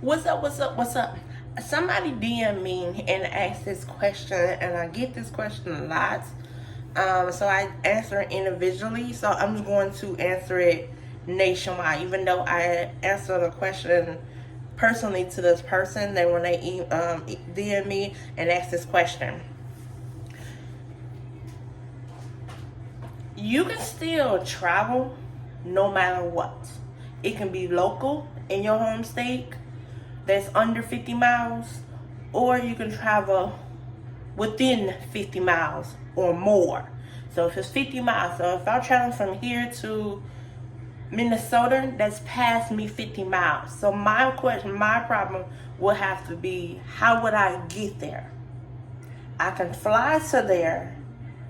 What's up? What's up? What's up? Somebody DM me and asked this question, and I get this question a lot. So I answer it individually. So I'm just going to answer it nationwide, even though I answered the question personally to this person. Then when they DM me and ask this question, you can still travel no matter what. It can be local in your home state that's under 50 miles, or you can travel within 50 miles or more. So if it's 50 miles, so if I'm traveling from here to Minnesota, that's past me 50 miles. So my problem would have to be, how would I get there? I can fly to there,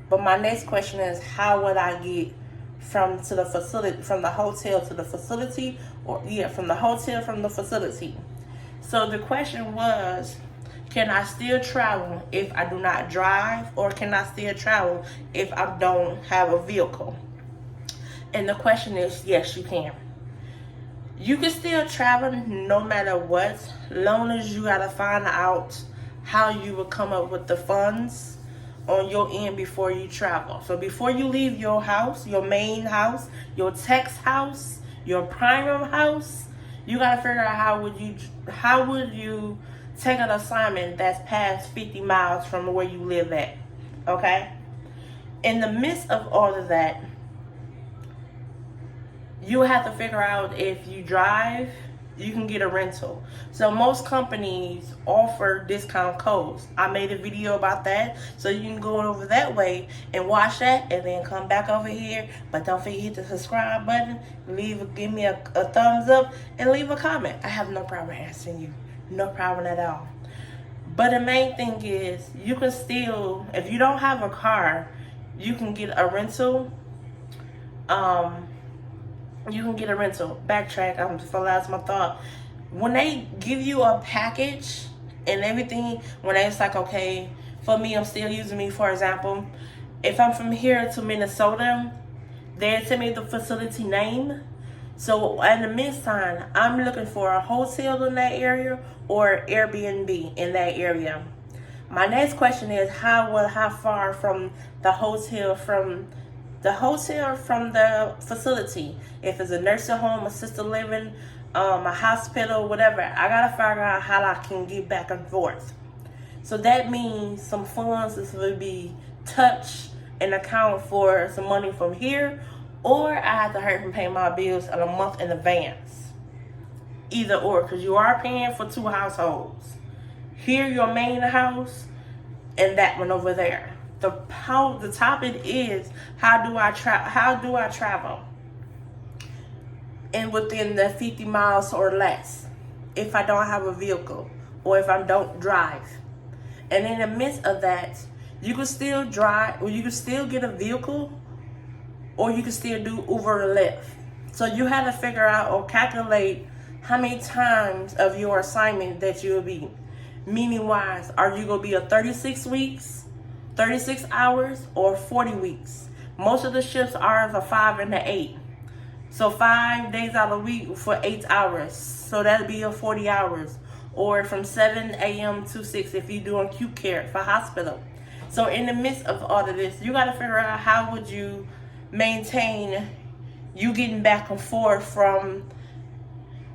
but my next question is, how would I get from the hotel to the facility, from the hotel from the facility. So the question was, can I still travel if I do not drive, or can I still travel if I don't have a vehicle? And the question is, yes, you can. You can still travel no matter what, long as you gotta find out how you will come up with the funds on your end before you travel. So before you leave your house, your main house, your text house, your primary house, you gotta figure out how would you take an assignment that's past 50 miles from where you live at. Okay? In the midst of all of that, you have to figure out, if you drive, you can get a rental. So most companies offer discount codes. I made a video about that, so you can go over that way and watch that, and then come back over here. But don't forget to hit the subscribe button, give me a thumbs up, and leave a comment. I have no problem answering you, no problem at all. But the main thing is, you can still, if you don't have a car, you can get a rental. You can get a rental. Backtrack, I'm just lost my thought. When they give you a package and everything, when it's like, okay, for me, I'm still using me for example. If I'm from here to Minnesota, they tell me the facility name. So in the meantime, I'm looking for a hotel in that area or Airbnb in that area. My next question is, how far from the hotel from the facility? If it's a nursing home, assisted living, a hospital, whatever, I gotta figure out how I can get back and forth. So that means some funds will be touched and account for some money from here, or I have to hurry from paying my bills a month in advance. Either or, because you are paying for two households. Here, your main house, and that one over there. The topic is, how do I travel and within the 50 miles or less if I don't have a vehicle, or if I don't drive. And in the midst of that, you can still drive, or you can still get a vehicle, or you can still do Uber or Lyft. So you have to figure out or calculate how many times of your assignment that you'll be. Meaning wise, are you gonna be a 36 weeks, 36 hours, or 40 weeks? Most of the shifts are the 5 and the 8. So 5 days out of the week for 8 hours. So that'll be a 40 hours. Or from 7 a.m. to 6 if you're doing acute care for hospital. So in the midst of all of this, you gotta figure out how would you maintain you getting back and forth from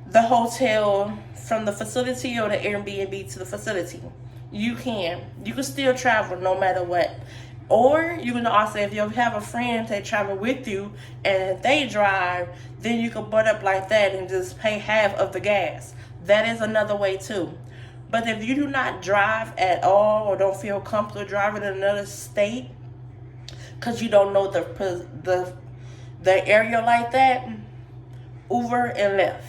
the hotel, from the facility, or the Airbnb to the facility. You can still travel no matter what. Or you can also, if you have a friend that travel with you and they drive, then you can butt up like that and just pay half of the gas. That is another way too. But if you do not drive at all, or don't feel comfortable driving in another state because you don't know the area like that, Uber and Lyft.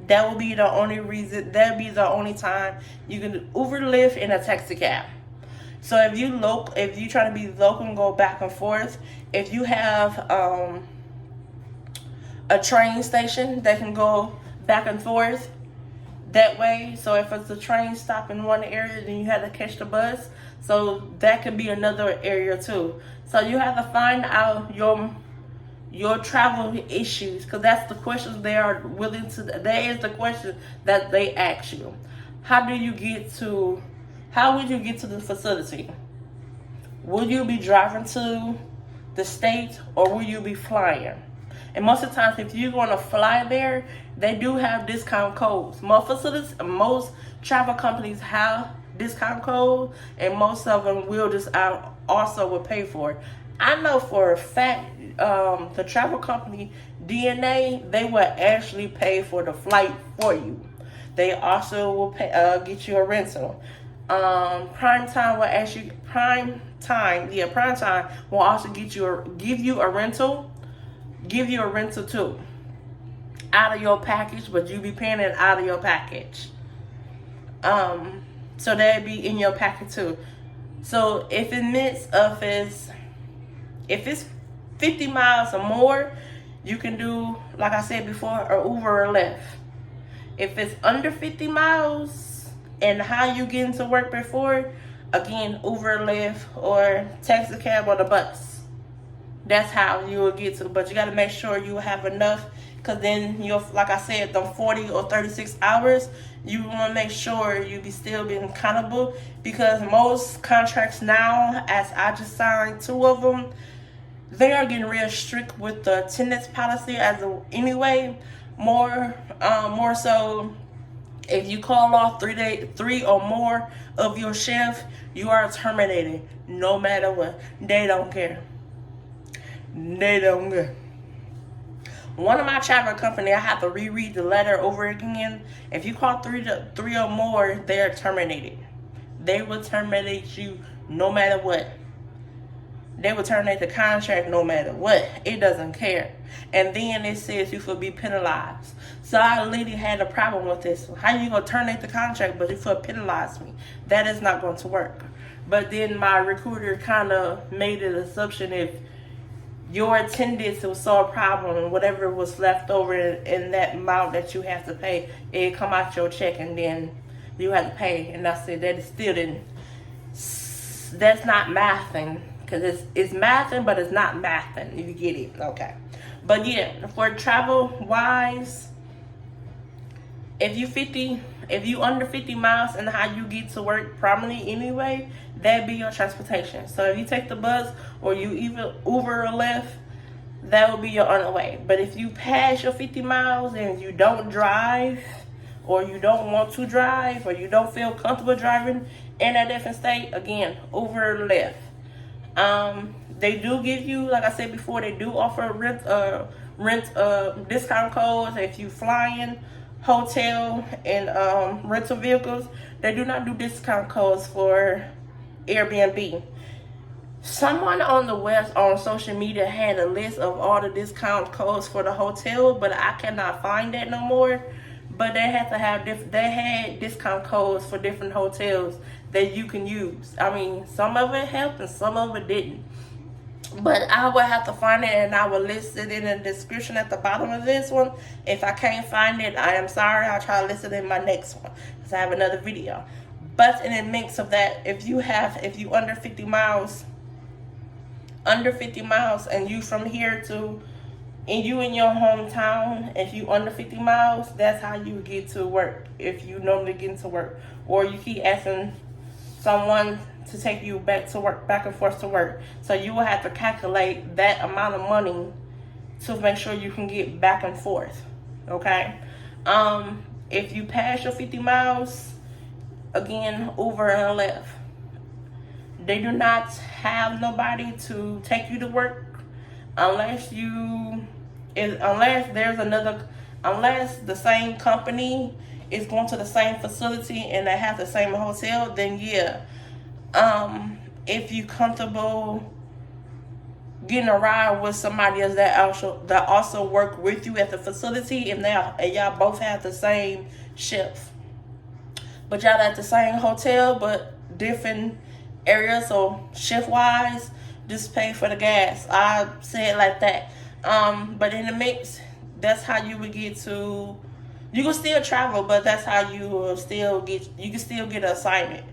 That will be the only reason. That will be the only time you can do Uber, Lyft, and a taxi cab. So if you try to be local and go back and forth, if you have a train station that can go back and forth that way. So if it's a train stop in one area, then you have to catch the bus. So that could be another area too. So you have to find out your travel issues, because that's the questions they are willing to. That is the question that they ask you. How would you get to the facility? Will you be driving to the state, or will you be flying? And most of the times, if you're going to fly there, they do have discount codes. Most facilities, most travel companies have discount codes, and most of them will just also will pay for it. I know for a fact, the travel company DNA, they will actually pay for the flight for you. They also will pay, get you a rental. Prime Time will ask you. Prime Time will also give you a rental too, out of your package, but you be paying it out of your package. So that'd be in your package too. So if it's 50 miles or more, you can do, like I said before, or Uber or Lyft. If it's under 50 miles and how you get into work before, again, Uber, Lyft, or taxi cab or the bus. That's how you will get to. But you got to make sure you have enough, because then you'll, like I said, the 40 or 36 hours, you want to make sure you be still being accountable, because most contracts now, as I just signed 2 of them, they are getting real strict with the attendance policy anyway. More so, if you call off 3 or more of your shift, you are terminated no matter what. They don't care. They don't care. One of my travel company, I have to reread the letter over again. If you call 3 or more, they're terminated. They will terminate you no matter what. They will terminate the contract no matter what. It doesn't care. And then it says you will be penalized. So I literally had a problem with this. How you going to terminate the contract but you will penalize me? That is not going to work. But then my recruiter kind of made an assumption if your attendance was so a problem, and whatever was left over in that amount that you have to pay, it come out your check and then you have to pay. And I said that still didn't. That's not mathing. Because it's mathing, but it's not mathing, if you get it. Okay. But yeah, for travel wise, if you under 50 miles and how you get to work prominently anyway, that'd be your transportation. So if you take the bus or you even Uber or Lyft, that will be your on the way. But if you pass your 50 miles and you don't drive, or you don't want to drive, or you don't feel comfortable driving in a different state, again, Uber or Lyft. They do give you, like I said before, they do offer rent discount codes if you flying, hotel, and rental vehicles. They do not do discount codes for Airbnb. Someone on social media had a list of all the discount codes for the hotel, but I cannot find that no more. But they had discount codes for different hotels that you can use. I mean, some of it helped and some of it didn't. But I will have to find it, and I will list it in the description at the bottom of this one. If I can't find it, I am sorry. I'll try to list it in my next one, because I have another video. But in the mix of that, if you under 50 miles, and you from here to, and you in your hometown, if you under 50 miles, that's how you get to work. If you normally get into work, or you keep asking someone to take you back and forth to work. So you will have to calculate that amount of money to make sure you can get back and forth. Okay? If you pass your 50 miles, again, Uber and Lyft. They do not have nobody to take you to work unless the same company is going to the same facility and they have the same hotel, then yeah. If you comfortable getting a ride with somebody else that also work with you at the facility, and y'all both have the same shift, but y'all at the same hotel but different areas, so shift wise, just pay for the gas. I say it like that. But in the mix, that's how you would get to. You can still travel, but that's how you will still get. You can still get an assignment.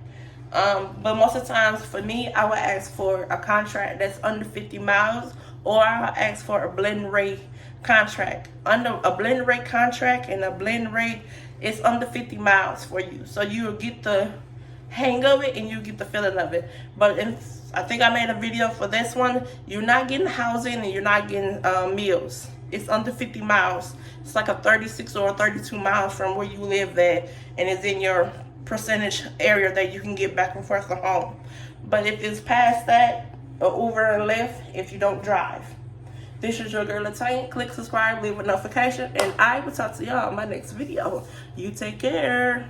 But most of the times, for me, I would ask for a contract that's under 50 miles or I'll ask for a blend rate contract. Under a blend rate contract and a blend rate, it's under 50 miles for you. So you'll get the hang of it and you get the feeling of it. But I think I made a video for this one. You're not getting housing and you're not getting meals. It's under 50 miles. It's like a 36 or a 32 miles from where you live at, and it's in your percentage area that you can get back and forth to home. But if it's past that, or Uber and Lyft if you don't drive. This is your girl Latanya. Click subscribe, leave a notification, and I will talk to y'all in my next video. You take care.